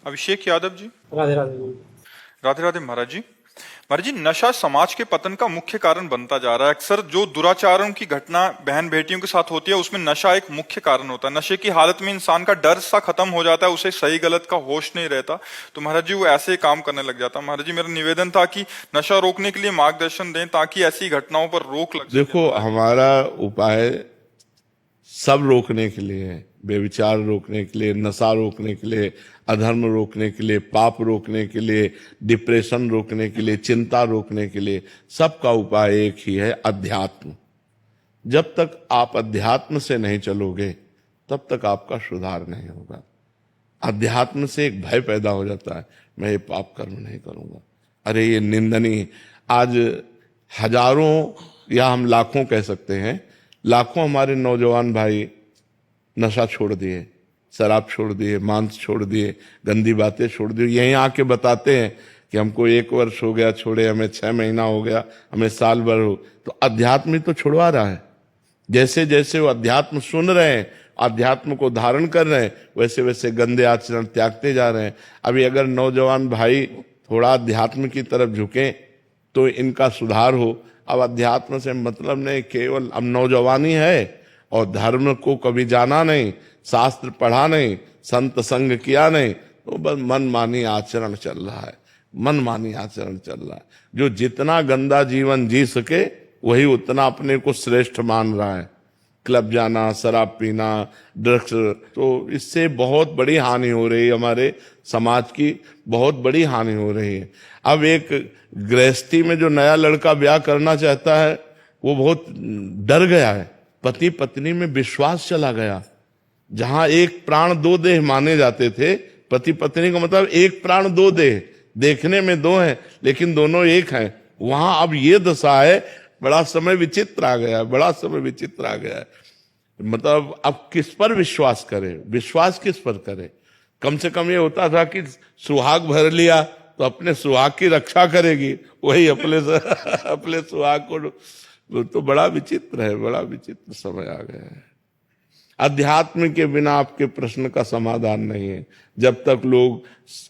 अभिषेक यादव जी। राधे राधे। राधे राधे महाराज जी। महाराज जी, नशा समाज के पतन का मुख्य कारण बनता जा रहा है। अक्सर जो दुराचारों की घटना बहन बेटियों के साथ होती है उसमें नशा एक मुख्य कारण होता है। नशे की हालत में इंसान का डर सा खत्म हो जाता है, उसे सही गलत का होश नहीं रहता, तो महाराज जी वो ऐसे ही काम करने लग जाता है। महाराज जी, मेरा निवेदन था कि नशा रोकने के लिए मार्गदर्शन दें ताकि ऐसी घटनाओं पर रोक लग सके। देखो, हमारा उपाय सब रोकने के लिए है। बेविचार रोकने के लिए, नशा रोकने के लिए, अधर्म रोकने के लिए, पाप रोकने के लिए, डिप्रेशन रोकने के लिए, चिंता रोकने के लिए, सबका उपाय एक ही है, अध्यात्म। जब तक आप अध्यात्म से नहीं चलोगे तब तक आपका सुधार नहीं होगा। अध्यात्म से एक भय पैदा हो जाता है, मैं ये पाप कर्म नहीं करूंगा, अरे ये निंदनीय। आज हजारों या हम लाखों कह सकते हैं, लाखों हमारे नौजवान भाई नशा छोड़ दिए, शराब छोड़ दिए, मांस छोड़ दिए, गंदी बातें छोड़ दी। यहीं आके बताते हैं कि हमको 1 वर्ष हो गया छोड़े, हमें 6 महीना हो गया, हमें साल भर हो। तो अध्यात्म ही तो छुड़वा रहा है। जैसे जैसे वो अध्यात्म सुन रहे हैं, अध्यात्म को धारण कर रहे हैं, वैसे वैसे गंदे आचरण त्यागते जा रहे हैं। अभी अगर नौजवान भाई थोड़ा अध्यात्म की तरफ झुके तो इनका सुधार हो। अब अध्यात्म से मतलब नहीं, केवल अब नौजवानी है और धर्म को कभी जाना नहीं, शास्त्र पढ़ा नहीं, संत संग किया नहीं, तो बस मनमानी आचरण चल रहा है, मनमानी आचरण चल रहा है। जो जितना गंदा जीवन जी सके वही उतना अपने को श्रेष्ठ मान रहा है। क्लब जाना, शराब पीना, ड्रग्स, तो इससे बहुत बड़ी हानि हो रही है, हमारे समाज की बहुत बड़ी हानि हो रही है। अब एक गृहस्थी में जो नया लड़का ब्याह करना चाहता है वो बहुत डर गया है। पति पत्नी में विश्वास चला गया। जहां एक प्राण दो देह माने जाते थे, पति पत्नी का मतलब एक प्राण दो देह, देखने में दो हैं लेकिन दोनों एक हैं, वहां अब ये दशा है। बड़ा समय विचित्र आ गया है, बड़ा समय विचित्र आ गया है। मतलब अब किस पर विश्वास करे, विश्वास किस पर करे? कम से कम ये होता था कि सुहाग भर लिया तो अपने सुहाग की रक्षा करेगी, वही अपने अपने सुहाग को। तो बड़ा विचित्र है, बड़ा विचित्र समय आ गया है। अध्यात्म के बिना आपके प्रश्न का समाधान नहीं है। जब तक लोग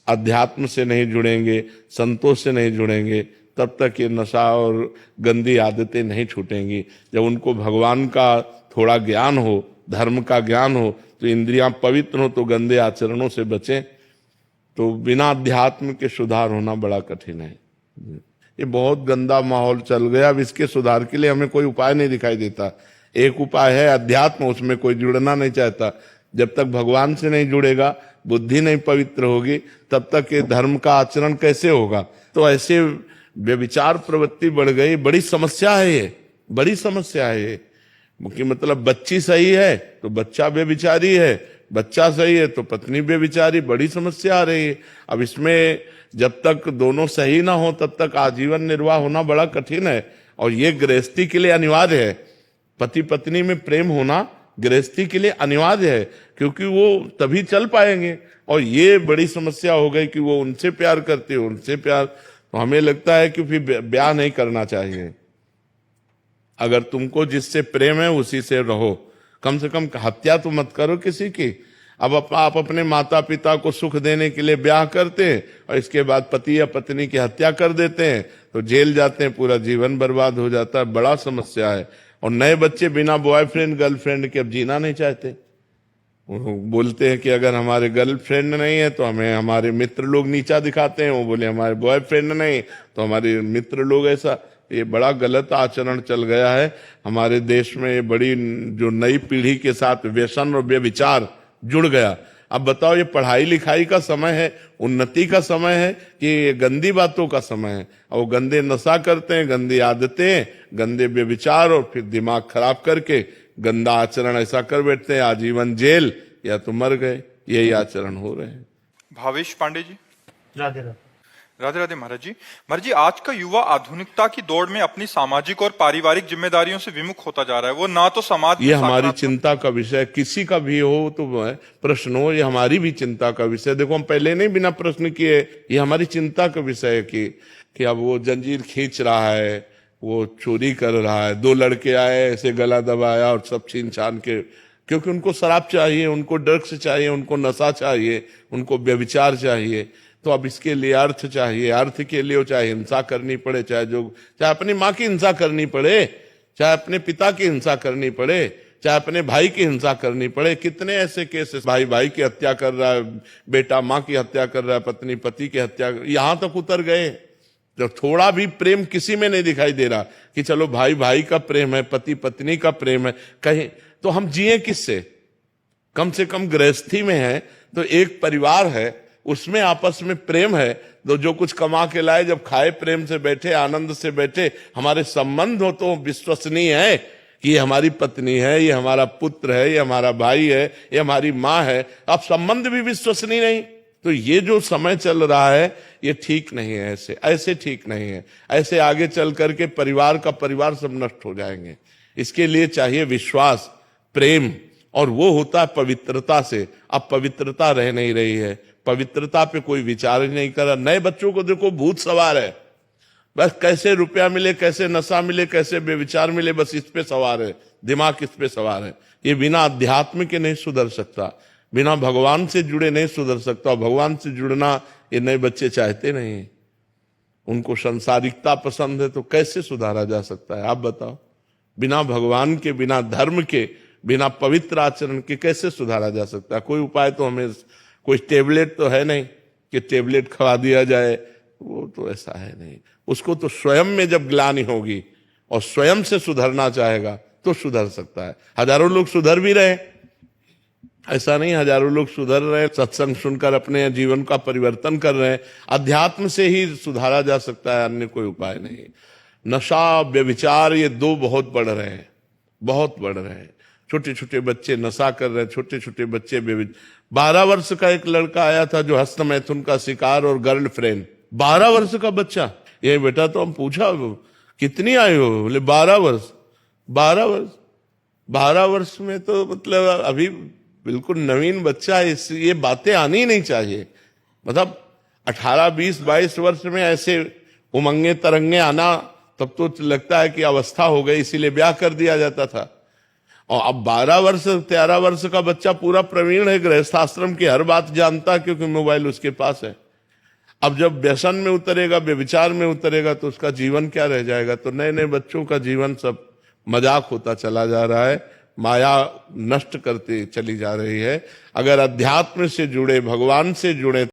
अध्यात्म से नहीं जुड़ेंगे, संतों से नहीं जुड़ेंगे, तब तक ये नशा और गंदी आदतें नहीं छूटेंगी। जब उनको भगवान का थोड़ा ज्ञान हो, धर्म का ज्ञान हो, तो इंद्रियां पवित्र हो, तो गंदे आचरणों से बचें। तो बिना अध्यात्म के सुधार होना बड़ा कठिन है। ये बहुत गंदा माहौल चल गया। अब इसके सुधार के लिए हमें कोई उपाय नहीं दिखाई देता। एक उपाय है अध्यात्म, उसमें कोई जुड़ना नहीं चाहता। जब तक भगवान से नहीं जुड़ेगा, बुद्धि नहीं पवित्र होगी, तब तक ये धर्म का आचरण कैसे होगा? तो ऐसे व्यभिचार प्रवृत्ति बढ़ गई, बड़ी समस्या है ये, बड़ी समस्या है ये। कि मतलब बच्ची सही है तो बच्चा व्यभिचारी है, बच्चा सही है तो पत्नी व्यभिचारी, बड़ी समस्या आ रही है। अब इसमें जब तक दोनों सही ना हो तब तक आजीवन निर्वाह होना बड़ा कठिन है। और ये गृहस्थी के लिए अनिवार्य है। पति पत्नी में प्रेम होना गृहस्थी के लिए अनिवार्य है, क्योंकि वो तभी चल पाएंगे। और ये बड़ी समस्या हो गई कि वो उनसे प्यार करते हो, उनसे प्यार, तो हमें लगता है कि फिर ब्याह नहीं करना चाहिए। अगर तुमको जिससे प्रेम है उसी से रहो, कम से कम हत्या तो मत करो किसी की। अब आप अपने माता पिता को सुख देने के लिए ब्याह करते हैं और इसके बाद पति या पत्नी की हत्या कर देते हैं, तो जेल जाते हैं, पूरा जीवन बर्बाद हो जाता है। बड़ा समस्या है। और नए बच्चे बिना बॉयफ्रेंड गर्लफ्रेंड के अब जीना नहीं चाहते। वो बोलते हैं कि अगर हमारे गर्लफ्रेंड नहीं है तो हमें हमारे मित्र लोग नीचा दिखाते हैं। वो बोले हमारे बॉयफ्रेंड नहीं तो हमारे मित्र लोग ऐसा। ये बड़ा गलत आचरण चल गया है हमारे देश में। ये बड़ी जो नई पीढ़ी के साथ व्यसन और व्यभिचार जुड़ गया। अब बताओ, ये पढ़ाई लिखाई का समय है, उन्नति का समय है, कि ये गंदी बातों का समय है? और वो गंदे नशा करते हैं, गंदी आदतें, गंदे व्यभिचार, और फिर दिमाग खराब करके गंदा आचरण ऐसा कर बैठते हैं, आजीवन जेल या तो मर गए। यही आचरण हो रहे हैं। भावेश पांडे जी। राधे राधे। राधे राधे महाराज जी। महाराज जी, आज का युवा आधुनिकता की दौड़ में अपनी सामाजिक और पारिवारिक जिम्मेदारियों से विमुख होता जा रहा है। वो ना तो समाज ये हमारी चिंता का विषय, किसी का भी हो तो प्रश्न हो, ये हमारी भी चिंता का विषय। देखो, हम पहले नहीं बिना प्रश्न किए, ये हमारी चिंता का विषय है कि अब वो जंजीर खींच रहा है, वो चोरी कर रहा है। 2 लड़के आए, ऐसे गला दबाया और सब छीन छान के क्योंकि उनको शराब चाहिए, उनको ड्रग्स चाहिए, उनको नशा चाहिए, उनको व्यभिचार चाहिए। तो अब इसके लिए अर्थ चाहिए, अर्थ के लिए चाहे हिंसा करनी पड़े, चाहे अपनी माँ की हिंसा करनी पड़े, चाहे अपने पिता की हिंसा करनी पड़े, चाहे अपने भाई की हिंसा करनी पड़े। कितने ऐसे केसेस, भाई भाई की हत्या कर रहा है, बेटा माँ की हत्या कर रहा है, पत्नी पति की हत्या, यहां तक उतर गए। जब थोड़ा भी प्रेम किसी में नहीं दिखाई दे रहा कि चलो भाई भाई का प्रेम है, पति पत्नी का प्रेम है, कहीं तो हम जिए किससे? कम से कम गृहस्थी में है तो एक परिवार है, उसमें आपस में प्रेम है, तो जो कुछ कमा के लाए जब खाए, प्रेम से बैठे, आनंद से बैठे, हमारे संबंध हो तो विश्वसनीय है कि ये हमारी पत्नी है, ये हमारा पुत्र है, ये हमारा भाई है, ये हमारी माँ है। अब संबंध भी विश्वसनीय नहीं, तो ये जो समय चल रहा है ये ठीक नहीं है। ऐसे ठीक नहीं है। ऐसे आगे चल करके परिवार का परिवार सब नष्ट हो जाएंगे। इसके लिए चाहिए विश्वास, प्रेम, और वो होता है पवित्रता से। अब पवित्रता रह नहीं रही है, पवित्रता पे कोई विचार ही नहीं कर रहा। नए बच्चों को देखो भूत सवार है, बस कैसे रुपया मिले, कैसे नशा मिले, कैसे बेविचार मिले, बस इस पे सवार है, दिमाग इस पे सवार है। ये बिना अध्यात्म के नहीं सुधर सकता, बिना भगवान से जुड़े नहीं सुधर सकता। और भगवान से जुड़ना ये नए बच्चे चाहते नहीं, उनको संसारिकता पसंद है, तो कैसे सुधारा जा सकता है आप बताओ? बिना भगवान के, बिना धर्म के, बिना पवित्र आचरण के कैसे सुधारा जा सकता है? कोई उपाय तो हमें, कोई टेबलेट तो है नहीं कि टेबलेट खवा दिया जाए, वो तो ऐसा है नहीं। उसको तो स्वयं में जब ग्लानि होगी और स्वयं से सुधरना चाहेगा तो सुधर सकता है। हजारों लोग सुधर भी रहे, ऐसा नहीं हजारों लोग सुधर रहे, सत्संग सुनकर अपने जीवन का परिवर्तन कर रहे हैं। अध्यात्म से ही सुधारा जा सकता है, अन्य कोई उपाय नहीं। नशा, व्यभिचार, ये दो बहुत बढ़ रहे हैं, बहुत बढ़ रहे हैं। छोटे छोटे बच्चे नशा कर रहे हैं, छोटे छोटे बच्चे 12 वर्ष का एक लड़का आया था जो हस्त मैथुन का शिकार, और गर्लफ्रेंड 12 वर्ष का बच्चा। ये बेटा, तो हम पूछा कितनी आयु हो? बोले 12 वर्ष। 12 वर्ष, 12 वर्ष में तो मतलब अभी बिल्कुल नवीन बच्चा है। ये बातें आनी नहीं चाहिए। मतलब 18, 20, 22 वर्ष में ऐसे उमंगे तरंगे आना, तब तो लगता है कि अवस्था हो गई, इसीलिए ब्याह कर दिया जाता था। और अब 12 वर्ष, 13 वर्ष का बच्चा पूरा प्रवीण है, गृहस्थाश्रम की हर बात जानता है, क्योंकि मोबाइल उसके पास है। अब जब व्यसन में उतरेगा, व्यभिचार में उतरेगा, तो उसका जीवन क्या रह जाएगा? तो नए नए बच्चों का जीवन सब मजाक होता चला जा रहा है, माया नष्ट करती चली जा रही है। अगर अध्यात्म से जुड़े, भगवान से जुड़े